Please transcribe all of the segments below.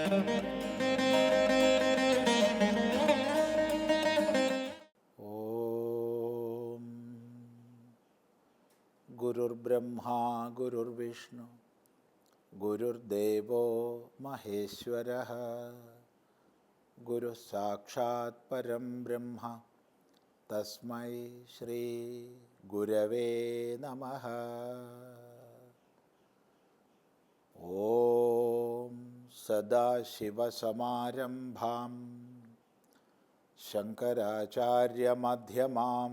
ഓം ഗുരുർബ്രഹ്മാ ഗുരുർവിഷ്ണു ഗുരുർദേവോ മഹേശ്വരഃ ഗുരു സാക്ഷാത് പരം ബ്രഹ്മ തസ്മൈ ശ്രീ ഗുരവേ നമഃ. ഓം സദാശിവസമാരംഭാം ശങ്കരാചാര്യമധ്യമാം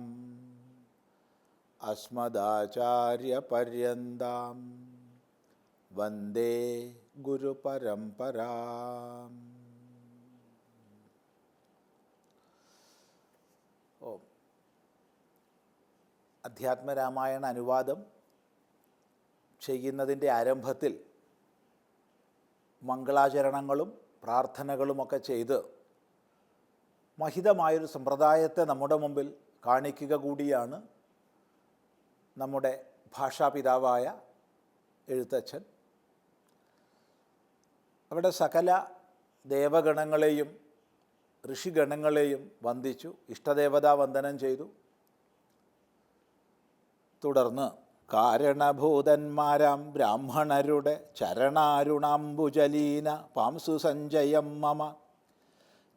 അസ്മദാചാര്യപര്യന്താം വന്ദേ ഗുരുപരമ്പരാം. ഓം. അധ്യാത്മരാമായണ അനുവാദം ചെയ്യുന്നതിൻ്റെ ആരംഭത്തിൽ മംഗളാചരണങ്ങളും പ്രാർത്ഥനകളുമൊക്കെ ചെയ്ത് മഹിതമായൊരു സമ്പ്രദായത്തെ നമ്മുടെ മുമ്പിൽ കാണിക്കുക കൂടിയാണ് നമ്മുടെ ഭാഷാപിതാവായ എഴുത്തച്ഛൻ. അവിടെ സകല ദേവഗണങ്ങളെയും ഋഷിഗണങ്ങളെയും വന്ദിച്ചു, ഇഷ്ടദേവതാ വന്ദനം ചെയ്തു. തുടർന്ന് കാരണഭൂതന്മാരാം ബ്രാഹ്മണരുടെ ചരണാരുണാംബുജലീന പാംസു സഞ്ജയം മമ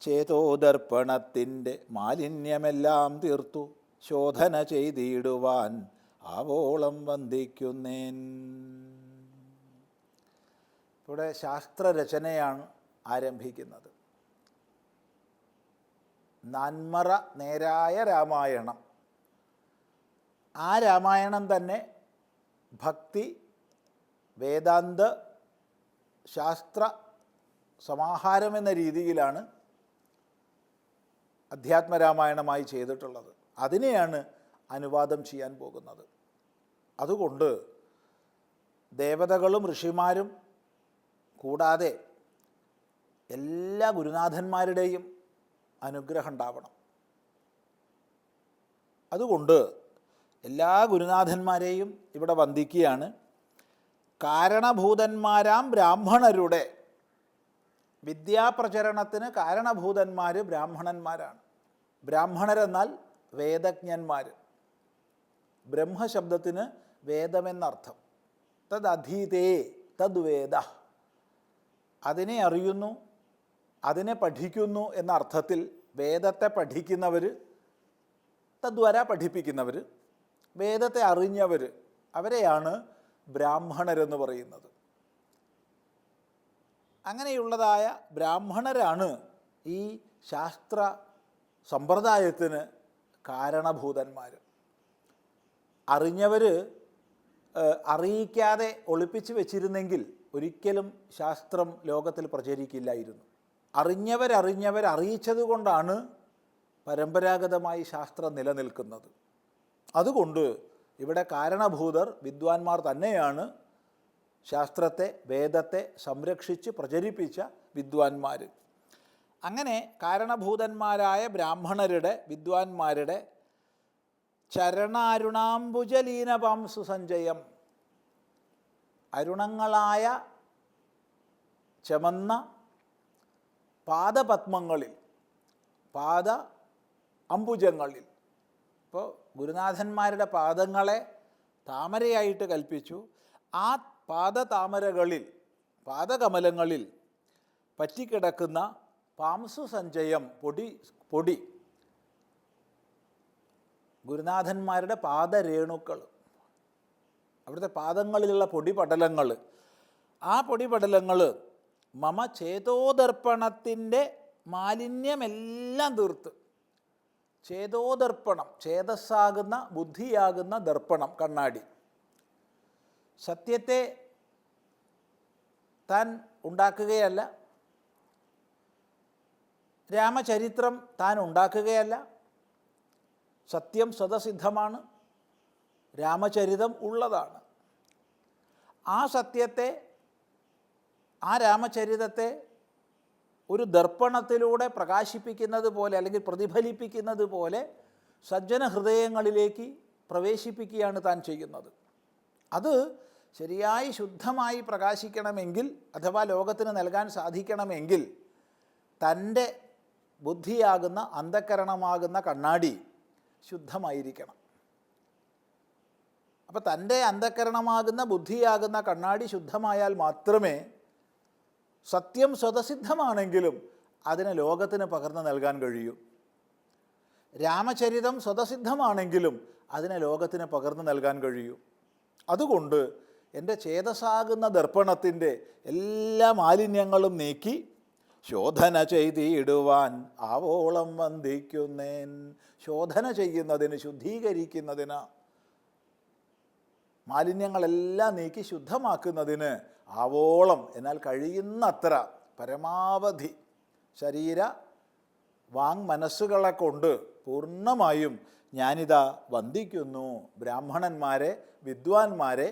ചേതോദർപ്പണത്തിൻ്റെ മാലിന്യമെല്ലാം തീർത്തു ശോധന ചെയ്തിടുവാൻ ആവോളം വന്ദിക്കുന്നേൻ. ഇവിടെ ശാസ്ത്രരചനയാണ് ആരംഭിക്കുന്നത്. നന്മറ നേരായ രാമായണം. ആ രാമായണം തന്നെ ഭക്തി വേദാന്ത ശാസ്ത്ര സമാഹാരമെന്ന രീതിയിലാണ് അധ്യാത്മരാമായണമായി ചെയ്തിട്ടുള്ളത്. അതിനെയാണ് അനുവാദം ചെയ്യാൻ പോകുന്നത്. അതുകൊണ്ട് ദേവതകളും ഋഷിമാരും കൂടാതെ എല്ലാ ഗുരുനാഥന്മാരുടെയും അനുഗ്രഹം ഉണ്ടാവണം. അതുകൊണ്ട് എല്ലാ ഗുരുനാഥന്മാരെയും ഇവിടെ വന്ദിക്കുകയാണ്. കാരണഭൂതന്മാരാം ബ്രാഹ്മണരുടെ വിദ്യാപ്രചരണത്തിന് കാരണഭൂതന്മാർ ബ്രാഹ്മണന്മാരാണ്. ബ്രാഹ്മണരെന്നാൽ വേദജ്ഞന്മാർ. ബ്രഹ്മശബ്ദത്തിന് വേദമെന്നർത്ഥം. തദധീതേ തദ്വേദ, അതിനെ അറിയുന്നു, അതിനെ പഠിക്കുന്നു എന്ന അർത്ഥത്തിൽ വേദത്തെ പഠിക്കുന്നവർ, തദ്വര പഠിപ്പിക്കുന്നവർ, വേദത്തെ അറിഞ്ഞവർ, അവരെയാണ് ബ്രാഹ്മണരെന്ന് പറയുന്നത്. അങ്ങനെയുള്ളതായ ബ്രാഹ്മണരാണ് ഈ ശാസ്ത്ര സമ്പ്രദായത്തിന് കാരണഭൂതന്മാർ. അറിഞ്ഞവർ അറിയിക്കാതെ ഒളിപ്പിച്ച് വെച്ചിരുന്നെങ്കിൽ ഒരിക്കലും ശാസ്ത്രം ലോകത്തിൽ പ്രചരിക്കില്ലായിരുന്നു. അറിഞ്ഞവർ അറിയിച്ചത് കൊണ്ടാണ് പരമ്പരാഗതമായി ശാസ്ത്രം നിലനിൽക്കുന്നത്. അതുകൊണ്ട് ഇവിടെ കാരണഭൂതർ വിദ്വാൻമാർ തന്നെയാണ്. ശാസ്ത്രത്തെ വേദത്തെ സംരക്ഷിച്ച് പ്രചരിപ്പിച്ച വിദ്വാൻമാർ. അങ്ങനെ കാരണഭൂതന്മാരായ ബ്രാഹ്മണരുടെ വിദ്വാൻമാരുടെ ചരണാരുണാംബുജലീനപാംസു സഞ്ജയം, അരുണങ്ങളായ ചമന്ന പാദപത്മങ്ങളിൽ, പാദ അംബുജങ്ങളിൽ. ഇപ്പോൾ ഗുരുനാഥന്മാരുടെ പാദങ്ങളെ താമരയായിട്ട് കൽപ്പിച്ചു. ആ പാദതാമരകളിൽ, പാദകമലങ്ങളിൽ പറ്റിക്കിടക്കുന്ന പാംസു സഞ്ജയം, പൊടി, ഗുരുനാഥന്മാരുടെ പാദരേണുക്കൾ, അവിടുത്തെ പാദങ്ങളിലുള്ള പൊടിപടലങ്ങൾ. ആ പൊടിപടലങ്ങൾ മമ ചേതോദർപ്പണത്തിൻ്റെ മാലിന്യമെല്ലാം തീർത്ത്. ചേതോദർപ്പണം, ചേതസ്സാകുന്ന ബുദ്ധിയാകുന്ന ദർപ്പണം, കണ്ണാടി. സത്യത്തെ താൻ ഉണ്ടാക്കുകയല്ല, രാമചരിത്രം താൻ ഉണ്ടാക്കുകയല്ല. സത്യം സ്വതസിദ്ധമാണ്, രാമചരിതം ഉള്ളതാണ്. ആ സത്യത്തെ, ആ രാമചരിതത്തെ ഒരു ദർപ്പണത്തിലൂടെ പ്രകാശിപ്പിക്കുന്നത് പോലെ, അല്ലെങ്കിൽ പ്രതിഫലിപ്പിക്കുന്നത് പോലെ സജ്ജന ഹൃദയങ്ങളിലേക്ക് പ്രവേശിപ്പിക്കുകയാണ് താൻ ചെയ്യുന്നത്. അത് ശരിയായി ശുദ്ധമായി പ്രകാശിക്കണമെങ്കിൽ അഥവാ ലോകത്തിന് നൽകാൻ സാധിക്കണമെങ്കിൽ തൻ്റെ ബുദ്ധിയാകുന്ന അന്ധഃകരണമാകുന്ന കണ്ണാടി ശുദ്ധമായിരിക്കണം. അപ്പോൾ തൻ്റെ അന്ധഃകരണമാകുന്ന ബുദ്ധിയാകുന്ന കണ്ണാടി ശുദ്ധമായാൽ മാത്രമേ സത്യം സ്വതസിദ്ധമാണെങ്കിലും അതിനെ ലോകത്തിന് പകർന്നു നൽകാൻ കഴിയൂ. രാമചരിതം സ്വതസിദ്ധമാണെങ്കിലും അതിനെ ലോകത്തിന് പകർന്നു നൽകാൻ കഴിയൂ. അതുകൊണ്ട് എൻ്റെ ചേതസാകുന്ന ദർപ്പണത്തിൻ്റെ എല്ലാ മാലിന്യങ്ങളും നീക്കി ശോധന ചെയ്തിടുവാൻ ആവോളം വന്ദിക്കുന്നേൻ. ശോധന ചെയ്യുന്നതിന്, ശുദ്ധീകരിക്കുന്നതിന്, മാലിന്യങ്ങളെല്ലാം നീക്കി ശുദ്ധമാക്കുന്നതിന് ആവോളം എന്നാൽ കഴിയുന്നത്ര പരമാവധി ശരീര വാങ് മനസ്സുകളെ കൊണ്ട് പൂർണ്ണമായും ഞാനിതാ വന്ദിക്കുന്നു ബ്രാഹ്മണന്മാരെ, വിദ്വാൻമാരെ,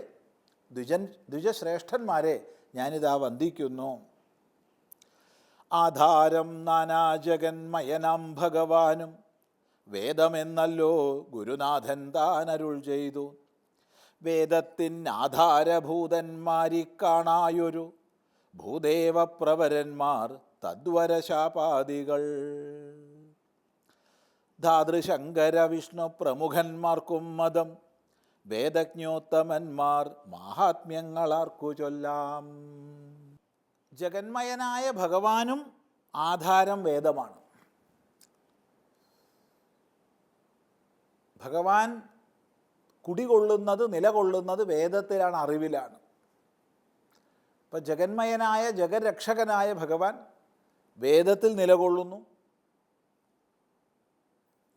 ദ്വിജശ്രേഷ്ഠന്മാരെ ഞാനിതാ വന്ദിക്കുന്നു. ആധാരം നാനാജഗന്മയനാം ഭഗവാനും വേദമെന്നല്ലോ ഗുരുനാഥൻ താനരുൾ ചെയ്തു. വേദത്തിനാധാരഭൂതന്മാരി കാണായൊരു ഭൂദേവപ്രവരന്മാർ തദ്വരശാപാദികൾ. ധാതൃശങ്കര വിഷ്ണു പ്രമുഖന്മാർക്കും മതം വേദജ്ഞോത്തമന്മാർ മാഹാത്മ്യങ്ങളാർക്കു ചൊല്ലാം. ജഗന്മയനായ ഭഗവാനും ആധാരം വേദമാണ്. ഭഗവാൻ കുടികൊള്ളുന്നത്, നിലകൊള്ളുന്നത് വേദത്തിലാണ്, അറിവിലാണ്. ഇപ്പം ജഗന്മയനായ ജഗരക്ഷകനായ ഭഗവാൻ വേദത്തിൽ നിലകൊള്ളുന്നു.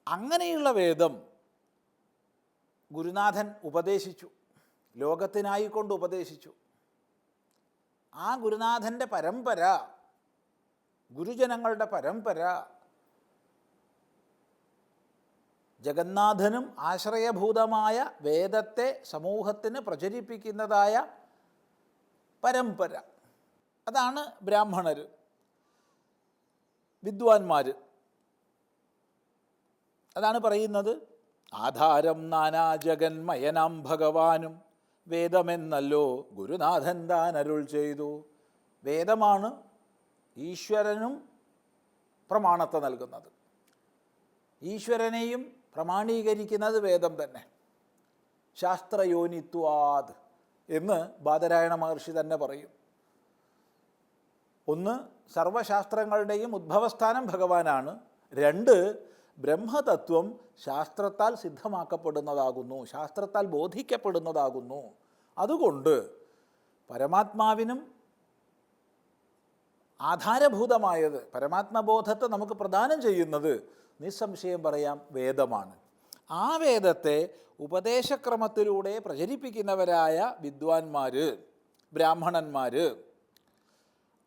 അങ്ങനെയുള്ള വേദം ഗുരുനാഥൻ ഉപദേശിച്ചു, ലോകത്തിനായിക്കൊണ്ട് ഉപദേശിച്ചു. ആ ഗുരുനാഥൻ്റെ പരമ്പര, ഗുരുജനങ്ങളുടെ പരമ്പര, ജഗന്നാഥനും ആശ്രയഭൂതമായ വേദത്തെ സമൂഹത്തിന് പ്രചരിപ്പിക്കുന്നതായ പരമ്പര. അതാണ് ബ്രാഹ്മണർ, വിദ്വാൻമാർ. അതാണ് പറയുന്നത്, ആധാരം നാനാജഗന്മയനാം ഭഗവാനും വേദമെന്നല്ലോ ഗുരുനാഥൻ താൻ അരുൾ ചെയ്തു. വേദമാണ് ഈശ്വരനും പ്രമാണത്തെ നൽകുന്നത്. ഈശ്വരനെയും പ്രമാണീകരിക്കുന്നത് വേദം തന്നെ. ശാസ്ത്രയോനിത്വാത് എന്ന് ബാദരായണ മഹർഷി തന്നെ പറയും. ഒന്ന്, സർവശാസ്ത്രങ്ങളുടെയും ഉദ്ഭവസ്ഥാനം ഭഗവാനാണ്. രണ്ട്, ബ്രഹ്മതത്വം ശാസ്ത്രത്താൽ സിദ്ധമാക്കപ്പെടുന്നതാകുന്നു, ശാസ്ത്രത്താൽ ബോധിക്കപ്പെടുന്നതാകുന്നു. അതുകൊണ്ട് പരമാത്മാവിനും ആധാരഭൂതമായത്, പരമാത്മബോധത്തെ നമുക്ക് പ്രദാനം ചെയ്യുന്നത് നിസ്സംശയം പറയാം വേദമാണ്. ആ വേദത്തെ ഉപദേശക്രമത്തിലൂടെ പ്രചരിപ്പിക്കുന്നവരായ വിദ്വാൻമാർ, ബ്രാഹ്മണന്മാർ,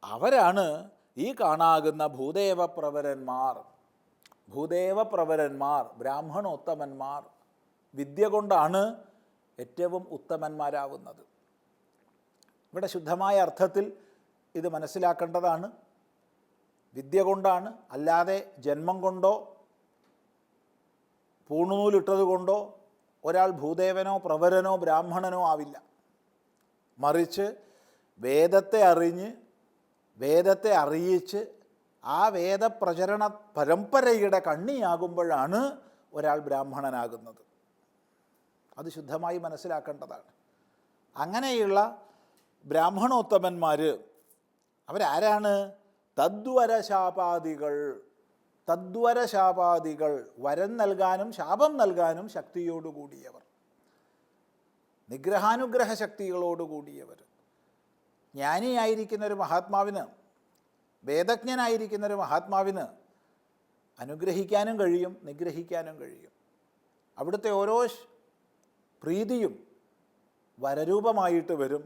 അവരാണ് ഈ കാണാകുന്ന ഭൂദേവപ്രവരന്മാർ. ഭൂദേവപ്രവരന്മാർ, ബ്രാഹ്മണോത്തമന്മാർ. വിദ്യ കൊണ്ടാണ് ഏറ്റവും ഉത്തമന്മാരാവുന്നത്. ഇവിടെ ശുദ്ധമായ അർത്ഥത്തിൽ ഇത് മനസ്സിലാക്കേണ്ടതാണ്. വിദ്യ കൊണ്ടാണ്, അല്ലാതെ ജന്മം കൊണ്ടോ പൂണൂലിട്ടത് കൊണ്ടോ ഒരാൾ ഭൂദേവനോ പ്രവരനോ ബ്രാഹ്മണനോ ആവില്ല. മറിച്ച് വേദത്തെ അറിഞ്ഞ്, വേദത്തെ അറിയിച്ച് ആ വേദപ്രചരണ പരമ്പരയുടെ കണ്ണിയാകുമ്പോഴാണ് ഒരാൾ ബ്രാഹ്മണനാകുന്നത്. അത് ശുദ്ധമായി മനസ്സിലാക്കേണ്ടതാണ്. അങ്ങനെയുള്ള ബ്രാഹ്മണോത്തമന്മാർ അവരാരാണ്? തദ്വരശാപാദികൾ. തദ്വരശാപാദികൾ, വരം നൽകാനും ശാപം നൽകാനും ശക്തിയോടുകൂടിയവർ, നിഗ്രഹാനുഗ്രഹ ശക്തികളോടുകൂടിയവർ. ജ്ഞാനിയായിരിക്കുന്നൊരു മഹാത്മാവിന്, വേദജ്ഞനായിരിക്കുന്നൊരു മഹാത്മാവിന് അനുഗ്രഹിക്കാനും കഴിയും, നിഗ്രഹിക്കാനും കഴിയും. അവിടുത്തെ ഓരോ പ്രീതിയും വരരൂപമായിട്ട് വരും,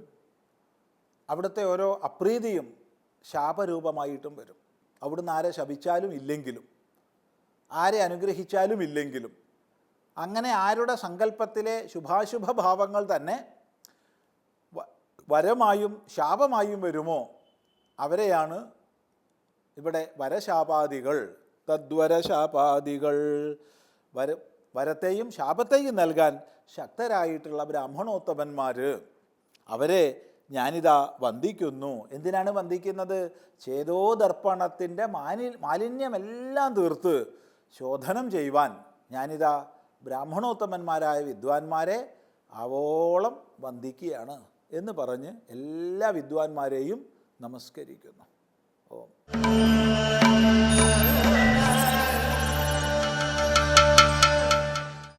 അവിടുത്തെ ഓരോ അപ്രീതിയും ശാപരൂപമായിട്ടും വരും. അവിടുന്ന് ആരെ ശപിച്ചാലും ഇല്ലെങ്കിലും, ആരെ അനുഗ്രഹിച്ചാലും ഇല്ലെങ്കിലും, അങ്ങനെ ആരുടെ സങ്കല്പത്തിലെ ശുഭാശുഭ ഭാവങ്ങൾ തന്നെ വരമായും ശാപമായും വരുമോ അവരെയാണ് ഇവിടെ വരശാപാദികൾ, തദ്വരശാപാദികൾ. വരത്തെയും ശാപത്തെയും നൽകാൻ ശക്തരായിട്ടുള്ള ബ്രാഹ്മണോത്തമന്മാർ. അവരെ ഞാനിതാ വന്ദിക്കുന്നു. എന്തിനാണ് വന്ദിക്കുന്നത്? ചേതോദർപ്പണത്തിൻ്റെ മാലിന്യമെല്ലാം തീർത്ത് ശോധനം ചെയ്യുവാൻ ഞാനിതാ ബ്രാഹ്മണോത്തമന്മാരായ വിദ്വാൻമാരെ ആവോളം വന്ദിക്കുകയാണ് എന്ന് പറഞ്ഞ് എല്ലാ വിദ്വാൻമാരെയും നമസ്കരിക്കുന്നു. ഓം.